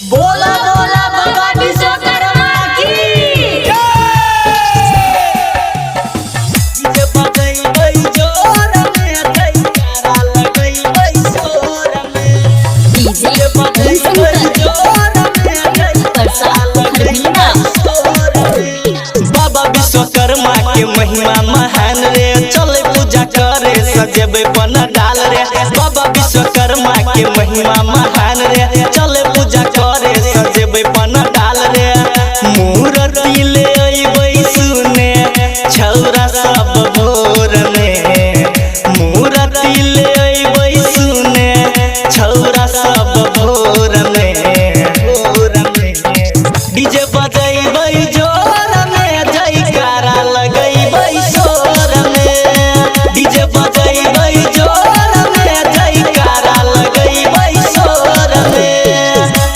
बोला बोला बाबा विश्वकर्मा की डीजे बजैबै जोर में जयकारा लगैबै जोर में डीजे बजैबै जोर में जयकारा लगैबै जोर में। बाबा विश्वकर्मा के महिमा महान रे, चले पूजा करे सजेबै पंडाल रे। बाबा विश्वकर्मा के महिमा महान रे, चले पूजा करे सजेबै पंडाल रे। मूर्ति ले अइबै सुने छौरा सब भोर में, मूर्ति ले अइबै सुने छौरा सब भोर में। डीजे बजैबै जोर में जयकारा लगैबै जोर में, डीजे बजैबै जोर में जयकारा लगैबै जोर में,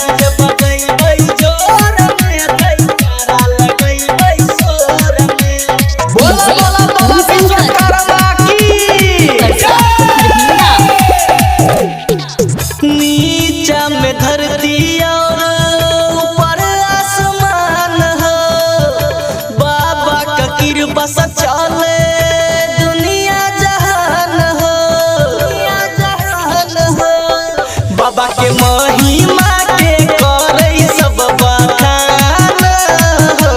डीजे बजैबै जोर में जयकारा लगैबै जोर में। बोला बोला बाबा विश्वकर्मा की नीचा में धरती और ऊपर आसमान हो, बाबा का कृपा से चले दुनिया जहान हो, दुनिया जहान हो। बाबा के महिमा के करे सब बखान हो,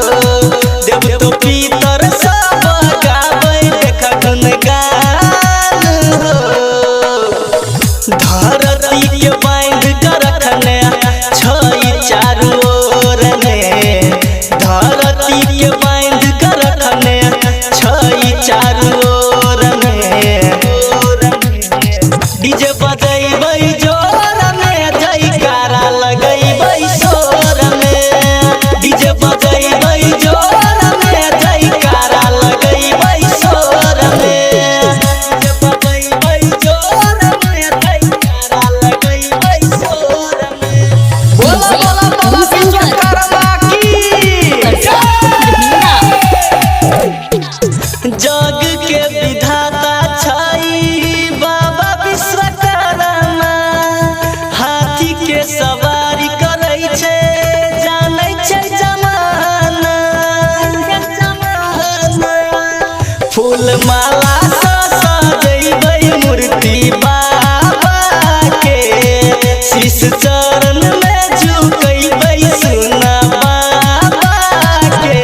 देव तो पितर सब गाबै देख गुणगान हो। धरती के बांध कर रखने छई चारू ओर में, धरती के बांध कर रखने छई चारू ओर में। डीजे बजैबै जोर में जयकारा लगैबै जोर में, डीजे बजैबै जोर में जयकारा लगैबै जोर में, डीजे बजैबै जोर में जयकारा लगैबै जोर में। बोला बोला बाबा विश्वकर्मा की जग के विधाता छई बाबा विश्वकर्मा, हाथी के सवारी करै छै जानै छै जमाना। फूल माला से सजैबै मूर्ति बाबा के, शीश चरण में झुकैबै सुना बाबा के।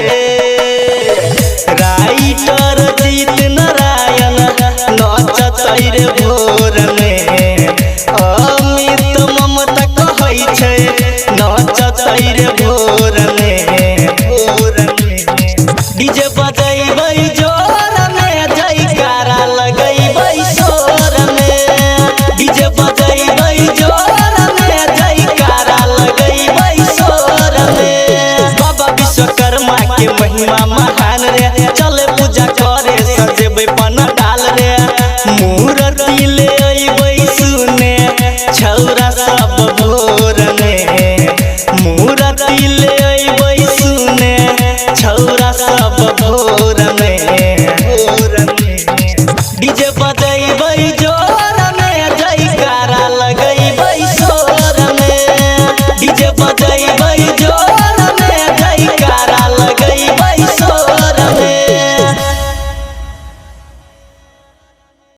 राइटर जीत नारायण नचतै रे भोर में, अमित ममता कहै छै नचतै रे भोर में। डीजे बजैबै जोर में जयकारा लगैबै जोर में, डीजे बजैबै जोर में जयकारा लगैबै जोर में। बाबा विश्वकर्मा के महिमा महान